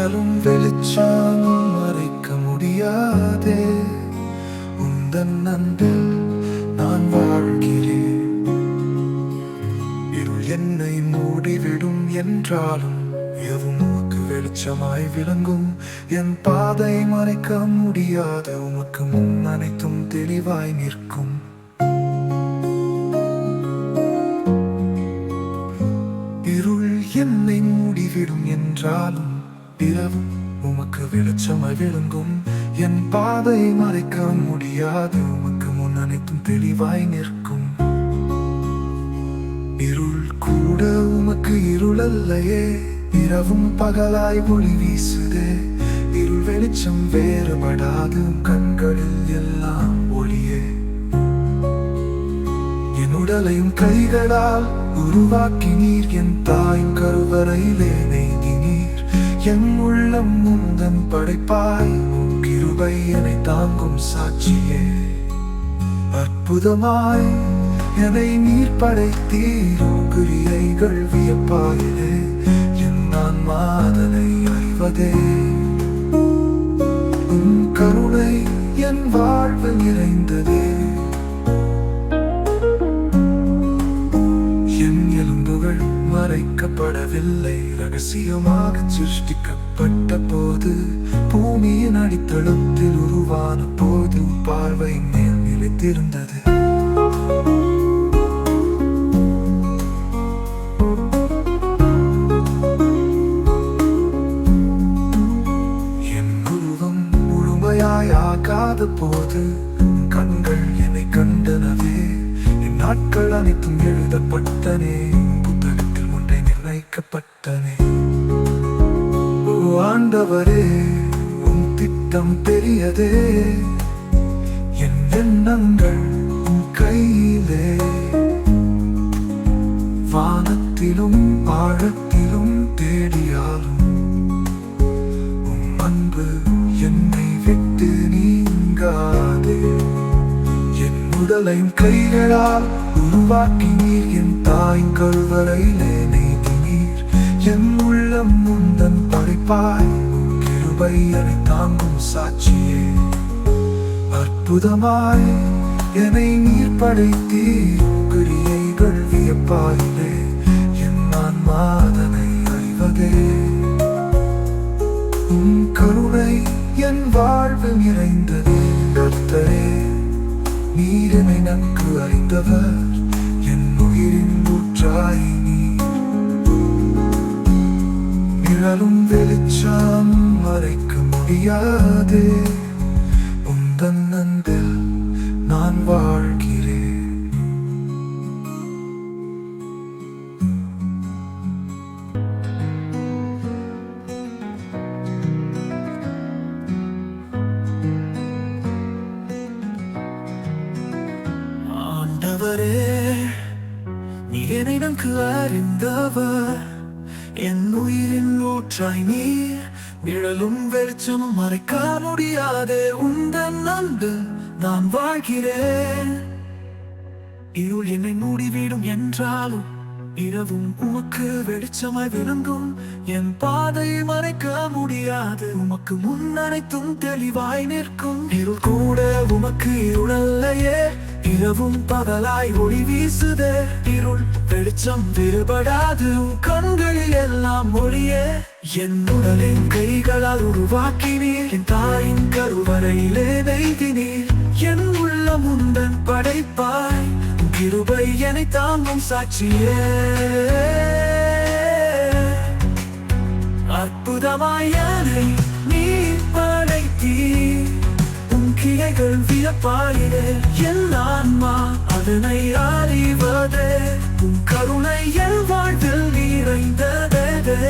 நிழலும் வெளிச்சம் மறைக்க முடியாதே. உந்தன் அன்பில் நான் வாழ்கிறேன். இருள் என்னை மூடிவிடும் என்றாலும் எதுவும் உமக்கு வெளிச்சமாய் விளங்கும். என் பாதை மறைக்க முடியாத உமக்கு முன் அனைத்தும் தெளிவாய் நிற்கும். இருள் என்னை மூடிவிடும் என்றாலும் இரவும் உமக்கு வெளிச்சமாய் விளங்கும். என் பாதை மறைக்க முடியாது உமக்கு முன் அனைத்தும் தெளிவாய் நிற்கும். இருள் கூட உமக்கு இருள் அல்லையே, இரவும் பகலாய் ஒளி வீசுதே. இருள் வெளிச்சம் வேறுபடாது கண்களில் எல்லாம் ஒளியே. என் உடலையும் கைகளால் உருவாக்கி நீர், என் தாயின் கருவறையிலே நெய்தினீர். என் உள்ளம் முந்தன் படைப்பாய், கிருபை என்னை தாங்கும் சாட்சியே. அற்புதமாய் என்னை நீர் படைத்தீர், கிரியைகள் வியப்பாயிலே. என் ஆன்மா அதனை அறிவதே. உன் கருணை என் வாழ்வு நிறைந்ததே. என் எலும்புகள் மறைக்கப்படவில்லை, ரகசியமாக சிருஷ்டிக்கப்பட்ட போது. பூமியின் அடித்தளத்தில் உருவான போது பார்வை மேல் நிலைத்திருந்தது. என் உருவம் முழுமையாகாத போது கண்கள் என்னை கண்டனவே. என் நாட்கள் அனைத்தும் எழுதப்பட்டனே, புத்தகத்தில் ஒன்றை நிர்ணயிக்கப்பட்டனே. ஓ ஆண்டவரே, உன் திட்டம் பெரியதே. என் எண்ணங்கள் உன் கையிலே. வானத்திலும் ஆழத்திலும் தேடியாலும் உன் அன்பு என்னை விட்டு நீங்காதே. என் உடலையும் கைகளால் உருவாக்கி நீர், என் தாயின் கருவறையிலே நெய்தினீர். என் உள்ளம் முந்தன் படைப்பாய், கிருபை என்னை தாங்கும் சாட்சியே. அற்புதமாய் என்னை நீர் படைத்தீர், கிரியைகள் வியப்பாயிலே. என் ஆன்மா அதனை அறிவதே. உன் கருணை என் வாழ்வு நிறைந்ததே. கர்த்தரே, நீர் என்னை நன்கு அறிந்தவர், என் உயிரின் ஊற்றாய் நீர். நிழலும் வெளிச்சம் மறைக்க முடியாதே. உந்தன் அன்பில் நான் வாழ்கிறேன். ஆண்டவரே, நீர் என்னை நன்கு அறிந்தவர், என் உயிரின் ஊற்றாய் நீர். நிழலும் வெளிச்சமும் மறைக்க முடியாதே. உந்தன் அன்பு நான் வாழ்கிறேன். இருள் என்னை மூடிவிடும் என்றாலும் இரவும் உமக்கு வெளிச்சமாய் விளங்கும். என் பாதை மறைக்க முடியாது உமக்கு முன் அனைத்தும் தெளிவாய் நிற்கும். இருள் கூட உமக்கு இருள் அல்லையே, இரவும் பகலாய் ஒளி வீசுதே. இருள் வெளிச்சம் வேறுபடாது கண்களில் எல்லாம் ஒளியே. என் உடலின் கைகளால் உருவாக்கி நீர், என் தாயின் கருவறையிலே நெய்தினீர். என் உள்ளம் உந்தன் படைப்பாய், கிருபை என்னை தாங்கும் சாட்சியே. அற்புதமாய் என்னை நீர் படைத்தீர், உன் கிளைகள் வியப்பாயிலே. என் ஆன்மா அதனை அறிவதே. உன் கருணை என் வாழ்வில் நிறைந்ததே.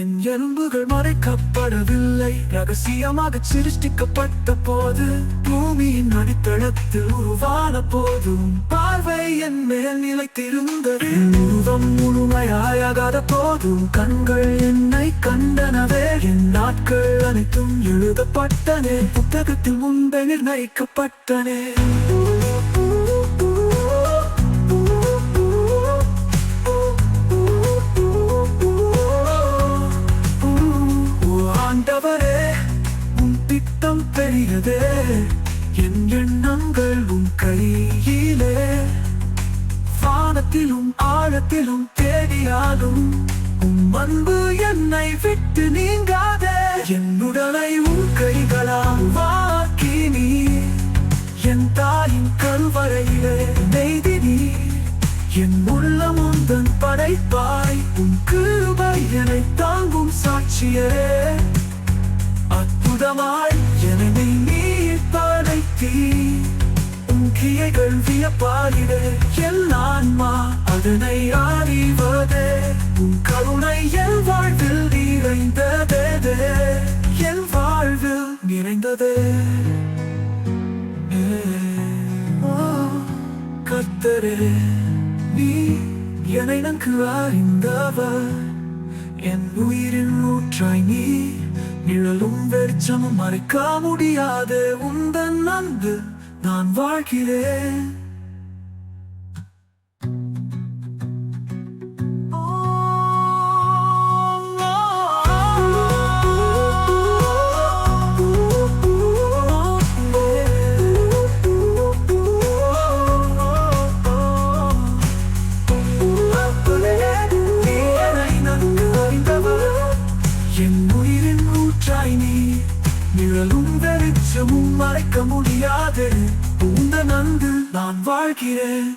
என் எலும்புகள் மறைக்கப்படவில்லை, ரகசியமாக சிருஷ்டிக்கப்பட்ட போது. பூமியின் அடித்தளத்தில் உருவான போதும் பார்வை என் மேல் நிலைத்திருந்தது. உருவம் முழுமையாகாத போதும் கண்கள் என்னை கண்டனவே. என் நாட்கள் அனைத்தும் எழுதப்பட்டனே, புத்தகத்தில் முன்பே நிர்ணயிக்கப்பட்டனே. நிறைந்ததே என் எண்ணங்கள் உன் கையிலே வானத்திலும் ஆழத்திலும் தேடியாலும் உன் அன்பு என்னை விட்டு நீங்காதே என் உடலை உன் கைகளால் வாக்கி நீ என் தாயின் கருவறையிலே நெய்தி நீ என் உள்ளம் உந்தன் படைப்பாய் உன் கிருபை என்னை தாங்கும் சாட்சியே அற்புதமாய் என்னை நீ படைத்தீ உன் கிரியைகள் வியப்பாரிடே என் ஆன்மா அதனை அறிவதே உன் கருணை என் வாழ்வில் நிறைந்ததே என் வாழ்வில் நிறைந்ததே கர்த்தரே நீ என்னை நன்கு அறிந்தவர் என் உயிரின் ஊற்றாய் நீ நிழலும் வெளிச்சமும் மறைக்க முடியாது உந்தன் அன்பு நான் வாழ்கிறேன் நிழலும் வெளிச்சமும் மறைக்க முடியாது உந்தன் அன்பு நான் வாழ்கிறேன்